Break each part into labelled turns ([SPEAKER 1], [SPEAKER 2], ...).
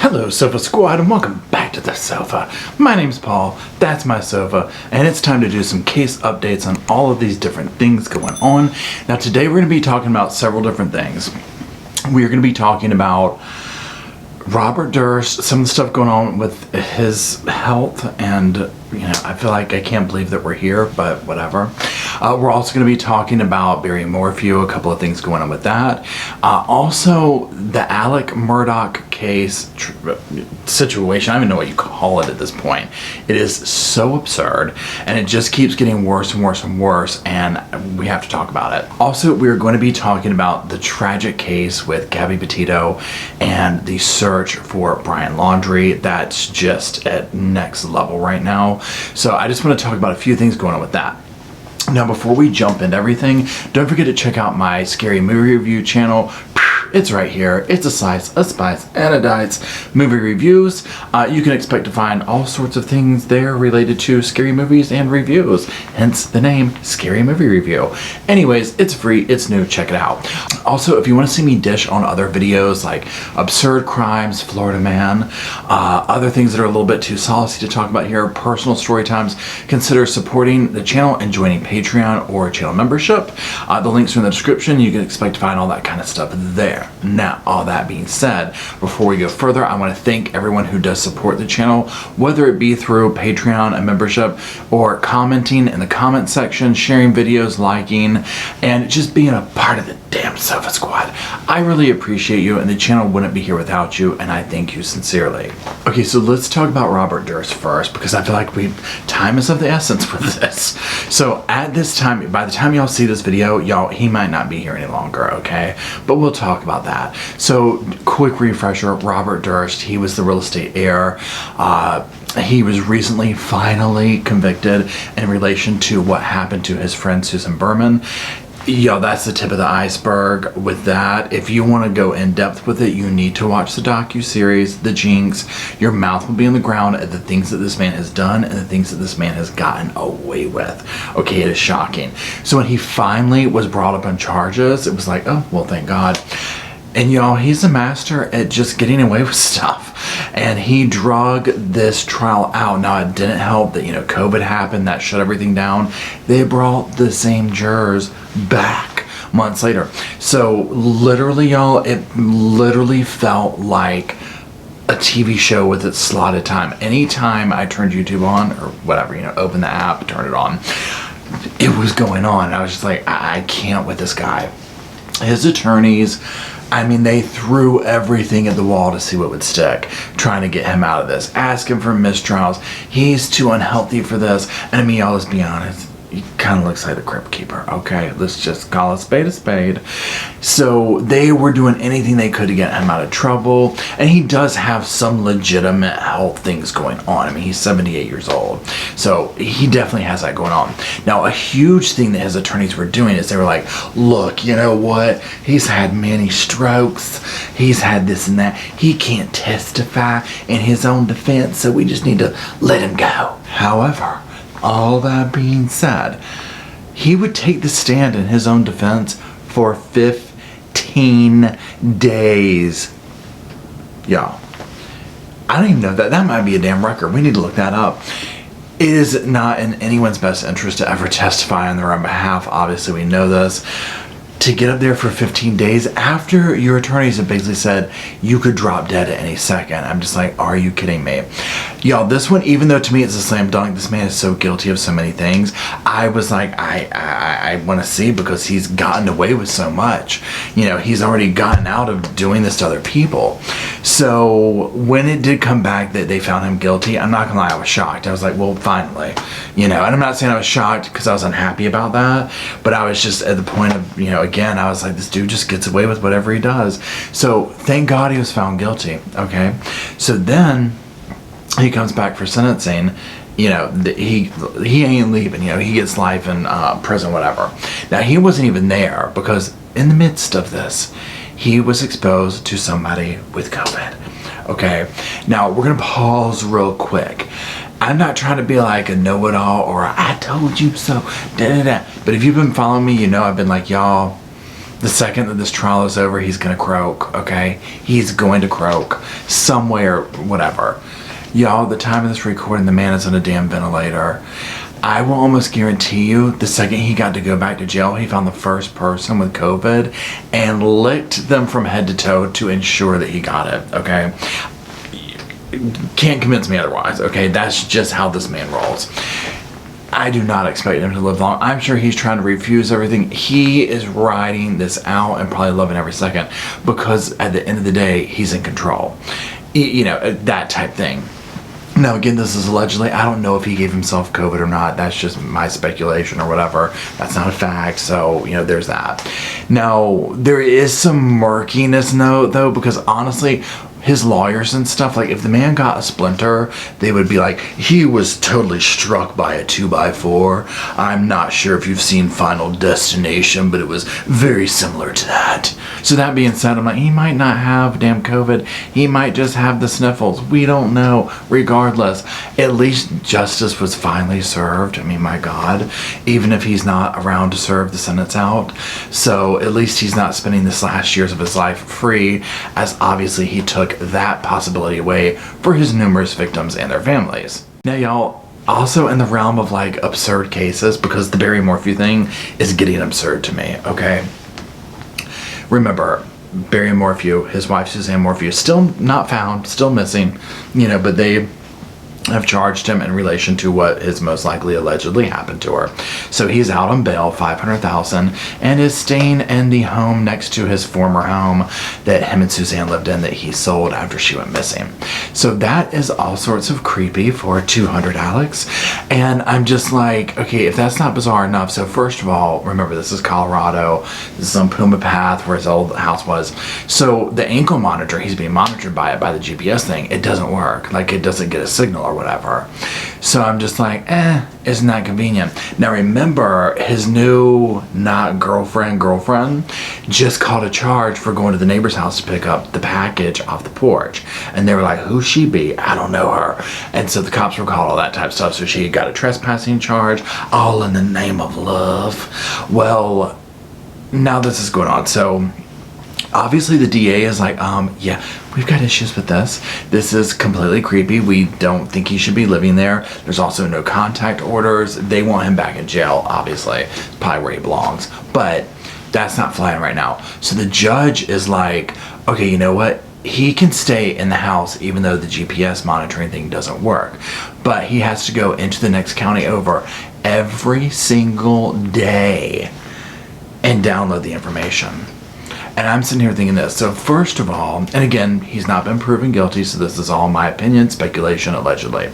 [SPEAKER 1] Hello Sofa Squad and welcome back to the sofa. My name's Paul, that's my sofa, and it's time to do some case updates on all of these different things going on. Now today we're going to be talking about several different things. We're going to be talking about Robert Durst, some of the stuff going on with his health, and I feel like I can't believe that we're here, but whatever. We're also going to be talking about Barry Morphew, a couple of things going on with that. Also, the Alex Murdaugh case situation, I don't even know what you call it at this point. It is so absurd, and it just keeps getting worse and worse and worse, and we have to talk about it. Also, we're going to be talking about the tragic case with Gabby Petito and the search for Brian Laundrie. That's just at next level right now. So I just want to talk about a few things going on with that. Now, before we jump into everything, don't forget to check out my scary movie review channel. It's right here. It's a slice, a spice, and a dice movie reviews. You can expect to find all sorts of things there related to scary movies and reviews. Hence the name, Scary Movie Review. Anyways, it's free, it's new, check it out. Also, if you want to see me dish on other videos like Absurd Crimes, Florida Man, other things that are a little bit too saucy to talk about here, personal story times, consider supporting the channel and joining Patreon or channel membership. The links are in the description. You can expect to find all that kind of stuff there. Now, all that being said, before we go further, I want to thank everyone who does support the channel, whether it be through Patreon and membership or commenting in the comment section, sharing videos, liking, and just being a part of the damn Sofa Squad. I really appreciate you, and the channel wouldn't be here without you, and I thank you sincerely. Okay, so let's talk about Robert Durst first, because I feel like time is of the essence with this. So at this time, by the time y'all see this video, he might not be here any longer, okay? But we'll talk about that. So quick refresher, Robert Durst, he was the real estate heir. He was recently finally convicted in relation to what happened to his friend Susan Berman. That's the tip of the iceberg with that. If you want to go in depth with it, you need to watch the docu-series, The Jinx. Your mouth will be on the ground at the things that this man has done and the things that this man has gotten away with. Okay, it is shocking. So when he finally was brought up on charges, it was like, oh, well, thank God. And he's a master at just getting away with stuff. And he drug this trial out. Now, it didn't help that, COVID happened. That shut everything down. They brought the same jurors back months later. So literally, it literally felt like a TV show with its slotted time. Anytime I turned YouTube on or whatever, open the app, turn it on, it was going on. I was just like, I can't with this guy. His attorneys, they threw everything at the wall to see what would stick, trying to get him out of this, asking for mistrials. He's too unhealthy for this. And y'all, let's be honest, he kind of looks like the Crypt Keeper, okay? Let's just call a spade a spade. So they were doing anything they could to get him out of trouble. And he does have some legitimate health things going on. He's 78 years old. So he definitely has that going on. Now, a huge thing that his attorneys were doing is they were like, look, you know what? He's had many strokes. He's had this and that. He can't testify in his own defense, so we just need to let him go. However, all that being said, he would take the stand in his own defense for 15 days. Y'all, I don't even know that. That might be a damn record. We need to look that up. It is not in anyone's best interest to ever testify on their own behalf. Obviously, we know this. To get up there for 15 days after your attorneys have basically said you could drop dead at any second. I'm just like, are you kidding me? Y'all, this one, even though to me it's a slam dunk, this man is so guilty of so many things. I was like, I want to see, because he's gotten away with so much. He's already gotten out of doing this to other people. So when it did come back that they found him guilty, I'm not gonna lie, I was shocked. I was like, well, finally. And I'm not saying I was shocked because I was unhappy about that, but I was just at the point of, again, I was like, this dude just gets away with whatever he does. So thank God he was found guilty, okay? So then he comes back for sentencing. He ain't leaving. He gets life in prison, whatever. Now, he wasn't even there because in the midst of this, he was exposed to somebody with COVID, okay? Now, we're going to pause real quick. I'm not trying to be like a know-it-all or I told you so, da-da-da. But if you've been following me, I've been like, y'all, The second that this trial is over, he's gonna croak, okay? He's going to croak somewhere, whatever. Y'all, the time of this recording, the man is on a damn ventilator. I will almost guarantee you, the second he got to go back to jail, he found the first person with COVID and licked them from head to toe to ensure that he got it, okay? Can't convince me otherwise, okay? That's just how this man rolls. I do not expect him to live long. I'm sure he's trying to refuse everything. He is riding this out and probably loving every second because at the end of the day, he's in control. You know, that type thing. Now, again, this is allegedly. I don't know if he gave himself COVID or not. That's just my speculation or whatever. That's not a fact. So, you know, there's that. Now, there is some murkiness, though, because honestly, his lawyers and stuff, like if the man got a splinter, they would be like, he was totally struck by a 2x4. I'm not sure if you've seen Final Destination, but it was very similar to that. So that being said, I'm like, he might not have damn COVID. He might just have the sniffles. We don't know. Regardless, at least justice was finally served. I mean, my God, even if he's not around to serve the sentence out. So at least he's not spending this last years of his life free, as obviously he took that possibility away for his numerous victims and their families. Now, y'all, also in the realm of like absurd cases, because the Barry Morphew thing is getting absurd to me, okay? Remember, Barry Morphew, his wife Suzanne Morphew, still not found, still missing, you know, but they have charged him in relation to what is most likely allegedly happened to her. So he's out on bail, $500,000, and is staying in the home next to his former home that him and Suzanne lived in that he sold after she went missing. So that is all sorts of creepy for 200, Alex. And I'm just like, okay, if that's not bizarre enough. So first of all, remember, this is Colorado. This is on Puma Path where his old house was. So the ankle monitor, he's being monitored by it, by the GPS thing. It doesn't work. Like, it doesn't get a signal or whatever. So I'm just like, isn't that convenient? Now remember, his new not girlfriend just called a charge for going to the neighbor's house to pick up the package off the porch. And they were like, who's she be? I don't know her. And so the cops were called, all that type of stuff. So she got a trespassing charge, all in the name of love. Well, now this is going on. So obviously the DA is like, yeah, we've got issues with this. This is completely creepy. We don't think he should be living there. There's also no contact orders. They want him back in jail, obviously. It's probably where he belongs. But that's not flying right now. So the judge is like, okay, you know what? He can stay in the house even though the GPS monitoring thing doesn't work. But he has to go into the next county over every single day and download the information. And I'm sitting here thinking this. So first of all, and again, he's not been proven guilty, so this is all my opinion, speculation, allegedly.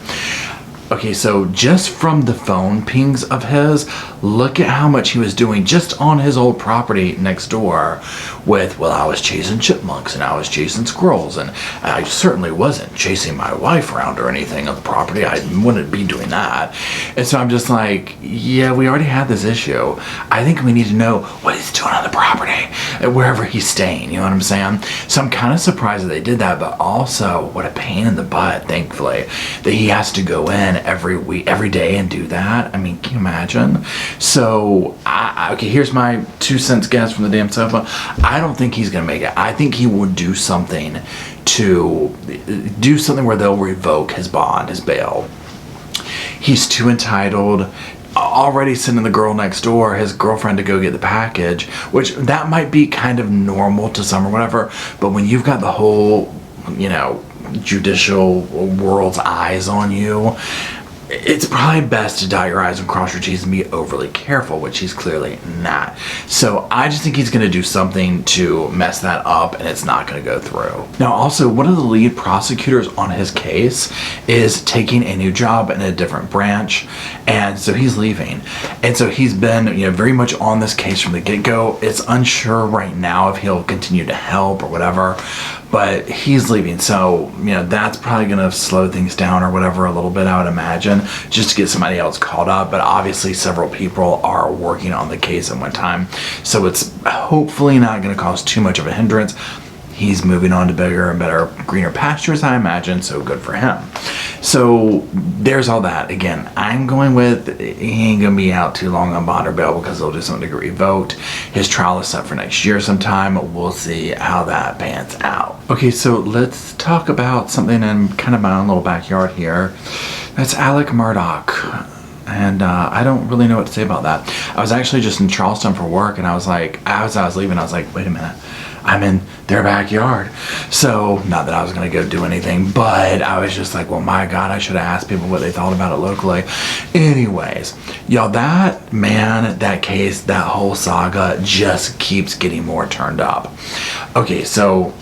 [SPEAKER 1] Okay, so just from the phone pings of his, look at how much he was doing just on his old property next door with, well, I was chasing chipmunks and I was chasing squirrels, and I certainly wasn't chasing my wife around or anything on the property. I wouldn't be doing that. And so I'm just like, yeah, we already had this issue. I think we need to know what he's doing on the property, wherever he's staying, you know what I'm saying? So I'm kind of surprised that they did that, but also what a pain in the butt, thankfully, that he has to go in every week, every day and do that. I mean, can you imagine? So, okay, here's my 2 cents guess from the damn sofa. I don't think he's gonna make it. I think he would do something where they'll revoke his bond, his bail. He's too entitled. Already sending the girl next door, his girlfriend, to go get the package, which that might be kind of normal to some or whatever, but when you've got the whole, you know, judicial world's eyes on you, it's probably best to dot your I's and cross your T's and be overly careful, which he's clearly not. So I just think he's going to do something to mess that up, and it's not going to go through. Now, also, one of the lead prosecutors on his case is taking a new job in a different branch, and so he's leaving. And so he's been, you know, very much on this case from the get-go. It's unsure right now if he'll continue to help or whatever, but he's leaving. So, you know, that's probably going to slow things down or whatever a little bit, I would imagine, just to get somebody else caught up. But obviously several people are working on the case at one time, so it's hopefully not going to cause too much of a hindrance. he's moving on to bigger and better, greener pastures, I imagine, so good for him. So there's all that. Again, I'm going with he ain't gonna be out too long on bond or bail because they'll do something to get revoked. His trial is set for next year sometime. We'll see how that pans out. Okay, so let's talk about something in kind of my own little backyard here. That's Alex Murdaugh. And I don't really know what to say about that. I was actually just in Charleston for work, and I was like, as I was leaving, I was like, wait a minute, I'm in their backyard. So, not that I was going to go do anything, but I was just like, well, my God, I should have asked people what they thought about it locally. Anyways, y'all, that case, that whole saga just keeps getting more turned up. Okay, so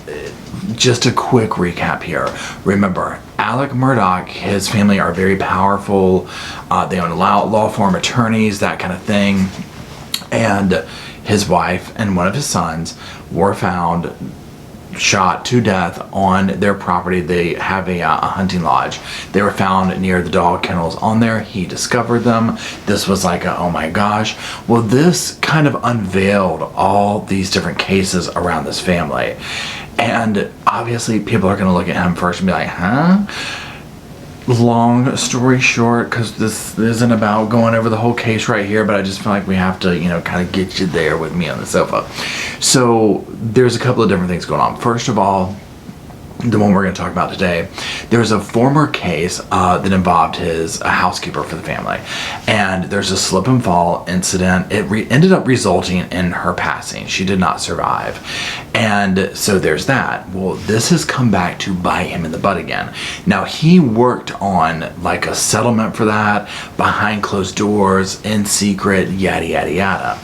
[SPEAKER 1] just a quick recap here. Remember, Alex Murdaugh, his family are very powerful. They own law firm attorneys, that kind of thing. And his wife and one of his sons were found shot to death on their property. They have a hunting lodge. They were found near the dog kennels on there. He discovered them. This was like oh my gosh. Well, this kind of unveiled all these different cases around this family. And obviously people are going to look at him first and be like, huh? Long story short, because this isn't about going over the whole case right here, but I just feel like we have to, kind of get you there with me on the sofa. So there's a couple of different things going on. First of all, the one we're going to talk about today, there's a former case that involved his housekeeper for the family, and there's a slip and fall incident. It ended up resulting in her passing. She did not survive, and so there's that. Well, this has come back to bite him in the butt again. Now, he worked on like a settlement for that behind closed doors, in secret, yada yada yada.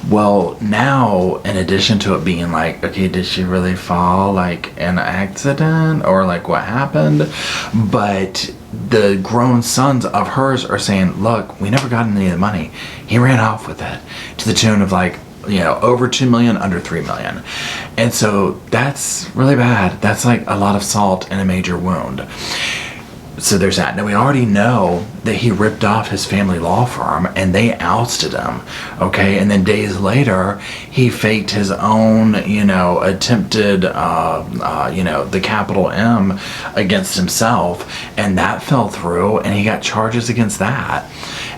[SPEAKER 1] Well, now, in addition to it being like, okay, did she really fall, like an accident, or like what happened? But the grown sons of hers are saying, look, we never got any of the money. He ran off with it to the tune of like, over 2 million, under 3 million. And so that's really bad. That's like a lot of salt in a major wound. So there's that. Now, we already know that he ripped off his family law firm and they ousted him, okay? And then days later, he faked his own, attempted, the capital M against himself, and that fell through, and he got charges against that.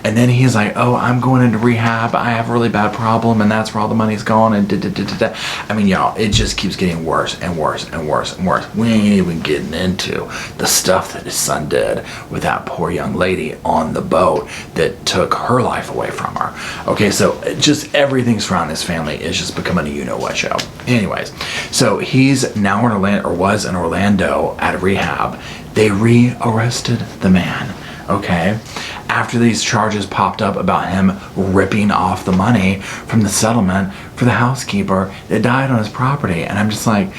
[SPEAKER 1] And then he's like, oh, I'm going into rehab. I have a really bad problem, and that's where all the money's gone, and da-da-da-da-da. I mean, y'all, it just keeps getting worse and worse and worse and worse. We ain't even getting into the stuff that his son did with that poor young lady on the boat that took her life away from her. Okay, so just everything surrounding this family is just becoming a you-know-what show. Anyways, so he's now in Orlando, or was in Orlando at rehab. They re-arrested the man, okay? After these charges popped up about him ripping off the money from the settlement for the housekeeper that died on his property. And I'm just like,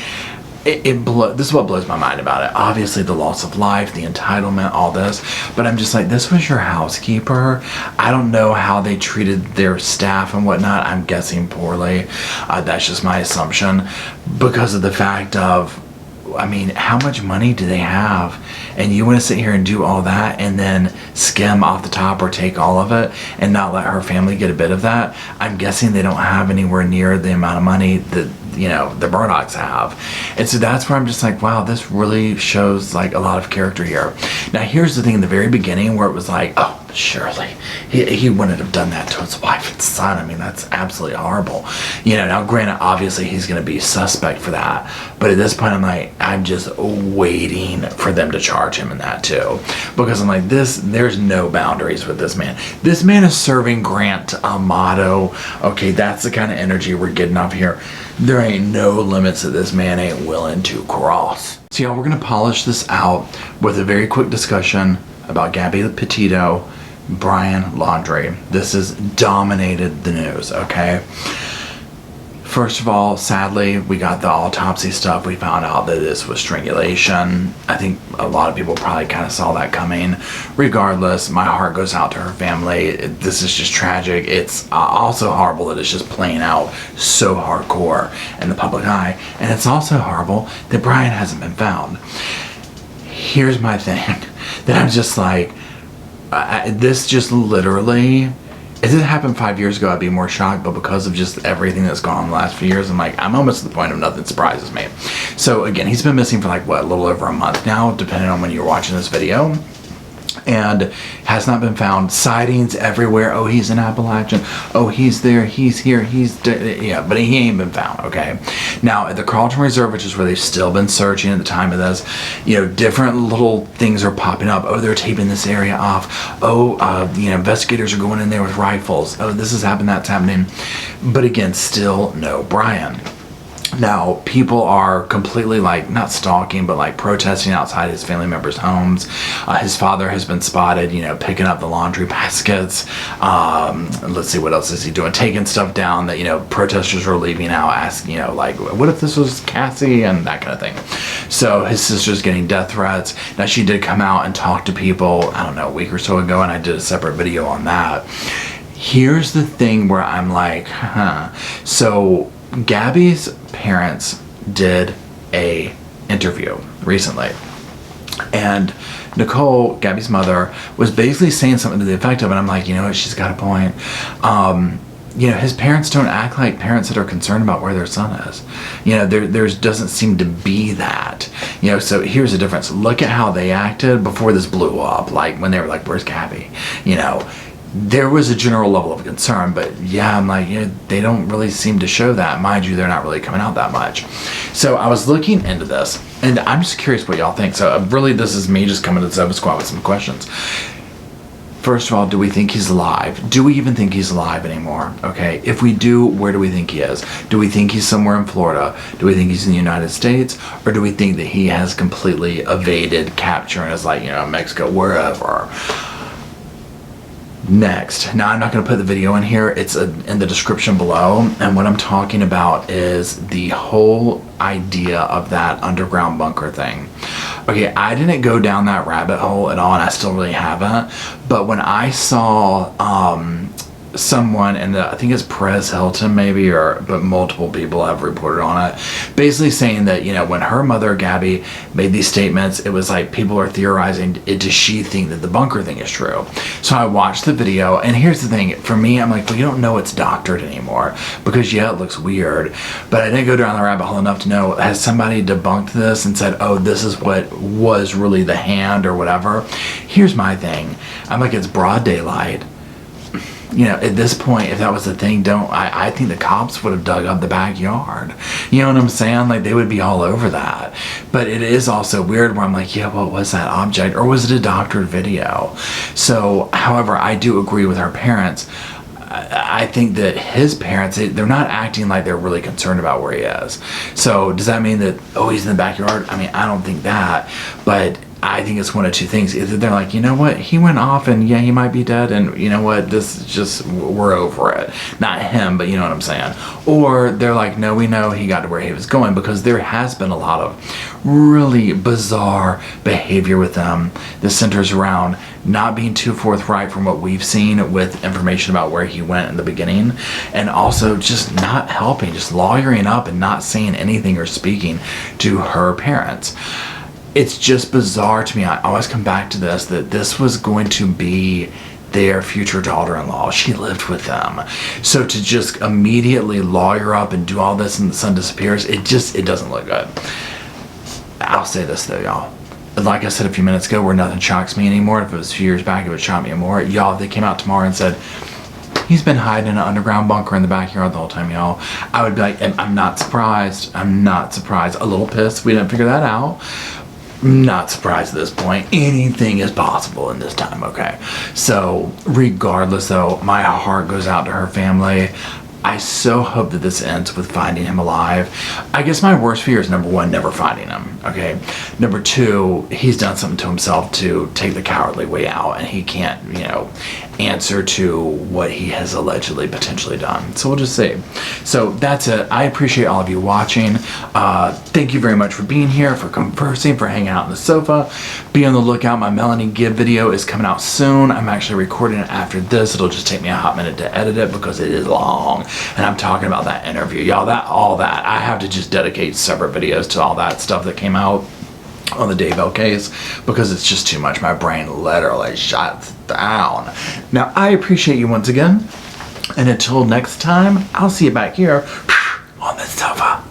[SPEAKER 1] this is what blows my mind about it. Obviously the loss of life, the entitlement, all this, but I'm just like, this was your housekeeper. I don't know how they treated their staff and whatnot. I'm guessing poorly. That's just my assumption, because of the fact of, I mean, how much money do they have? And you want to sit here and do all that and then skim off the top or take all of it and not let her family get a bit of that? I'm guessing they don't have anywhere near the amount of money that, the Murdaughs have. And so that's where I'm just like, wow, this really shows like a lot of character here. Now, here's the thing in the very beginning where it was like, oh, surely he wouldn't have done that to his wife and son. I mean, that's absolutely horrible. Now granted, obviously he's going to be suspect for that, but at this point I'm just waiting for them to charge him in that too, because I'm like, there's no boundaries with this man. This man is serving Grant Amato. Okay, that's the kind of energy we're getting up here. There ain't no limits that this man ain't willing to cross. So y'all, we're going to polish this out with a very quick discussion about Gabby Petito, Brian Laundrie. This has dominated the news, okay? First of all, sadly, we got the autopsy stuff. We found out that this was strangulation. I think a lot of people probably kind of saw that coming. Regardless, my heart goes out to her family. This is just tragic. It's also horrible that it's just playing out so hardcore in the public eye. And it's also horrible that Brian hasn't been found. Here's my thing, that I'm just like, this just literally if this happened 5 years ago, I'd be more shocked, but because of just everything that's gone on the last few years, I'm almost to the point of nothing surprises me. So again, he's been missing for a little over a month now, depending on when you're watching this video, and has not been found. Sightings everywhere. Oh, he's in Appalachian. Oh, he's there. He's here. Yeah, but he ain't been found. Okay. Now at the Carlton Reserve, which is where they've still been searching at the time of this, different little things are popping up. Oh, they're taping this area off. Oh, investigators are going in there with rifles. Oh, this has happened. That's happening. But again, still no Brian. Now, people are completely not stalking, but protesting outside his family members' homes. His father has been spotted, picking up the laundry baskets. Let's see, what else is he doing? Taking stuff down that, protesters are leaving out, asking, what if this was Cassie and that kind of thing. So his sister's getting death threats. Now, she did come out and talk to people, I don't know, a week or so ago, and I did a separate video on that. Here's the thing where I'm like, So Gabby's parents did a interview recently, and Nicole, Gabby's mother, was basically saying something to the effect of, and I'm like, what, she's got a point. His parents don't act like parents that are concerned about where their son is. There doesn't seem to be that. So here's the difference. Look at how they acted before this blew up, when they were like, where's Gabby? There was a general level of concern, but yeah, I'm like, they don't really seem to show that. Mind you, they're not really coming out that much. So I was looking into this, and I'm just curious what y'all think. So really, this is me just coming to the Sofa Squad with some questions. First of all, do we think he's alive? Do we even think he's alive anymore? Okay, if we do, where do we think he is? Do we think he's somewhere in Florida? Do we think he's in the United States? Or do we think that he has completely evaded capture and is Mexico, wherever? Next, now I'm not going to put the video in here, it's in the description below, and what I'm talking about is the whole idea of that underground bunker thing. Okay, I didn't go down that rabbit hole at all, and I still really haven't, but when I saw someone, and I think it's Perez Hilton maybe, but multiple people have reported on it, basically saying that when her mother Gabby made these statements, it was people are theorizing, does she think that the bunker thing is true? So I watched the video, and here's the thing, for me, I'm like, well, you don't know it's doctored anymore, because yeah, it looks weird, but I didn't go down the rabbit hole enough to know, has somebody debunked this and said, oh, this is what was really the hand or whatever? Here's my thing, I'm like, it's broad daylight. At this point, if that was the thing, I think the cops would have dug up the backyard. You know what I'm saying? They would be all over that. But it is also weird where I'm like, yeah, what was that object? Or was it a doctored video? So, however, I do agree with her parents. I think that his parents, they're not acting like they're really concerned about where he is. So, does that mean that, oh, he's in the backyard? I don't think that. But I think it's one of two things. Either they're like, what, he went off and yeah, he might be dead, and what, this is just, we're over it. Not him, but you know what I'm saying. Or they're like, no, we know he got to where he was going, because there has been a lot of really bizarre behavior with them that centers around not being too forthright from what we've seen with information about where he went in the beginning, and also just not helping, just lawyering up and not saying anything or speaking to her parents. It's just bizarre to me. I always come back to this, that this was going to be their future daughter-in-law. She lived with them. So to just immediately lawyer up and do all this and the son disappears, it doesn't look good. I'll say this though, y'all. Like I said a few minutes ago, where nothing shocks me anymore. If it was a few years back, it would shock me more. Y'all, if they came out tomorrow and said, he's been hiding in an underground bunker in the backyard the whole time, y'all, I would be like, I'm not surprised. I'm not surprised. A little pissed we didn't figure that out. Not surprised at this point. Anything is possible in this time, okay? So, regardless though, my heart goes out to her family. I so hope that this ends with finding him alive. I guess my worst fear is, number one, never finding him, okay? Number two, he's done something to himself to take the cowardly way out, and he can't, answer to what he has allegedly potentially done. So we'll just see. So that's it. I appreciate all of you watching. Thank you very much for being here, for conversing, for hanging out on the sofa. Be on the lookout. My Melanie Gibb video is coming out soon. I'm actually recording it after this. It'll just take me a hot minute to edit it because it is long. And I'm talking about that interview. Y'all, all that. I have to just dedicate separate videos to all that stuff that came out. on the Daybell case because it's just too much. My brain literally shuts down. Now, I appreciate you once again, and until next time, I'll see you back here on the sofa.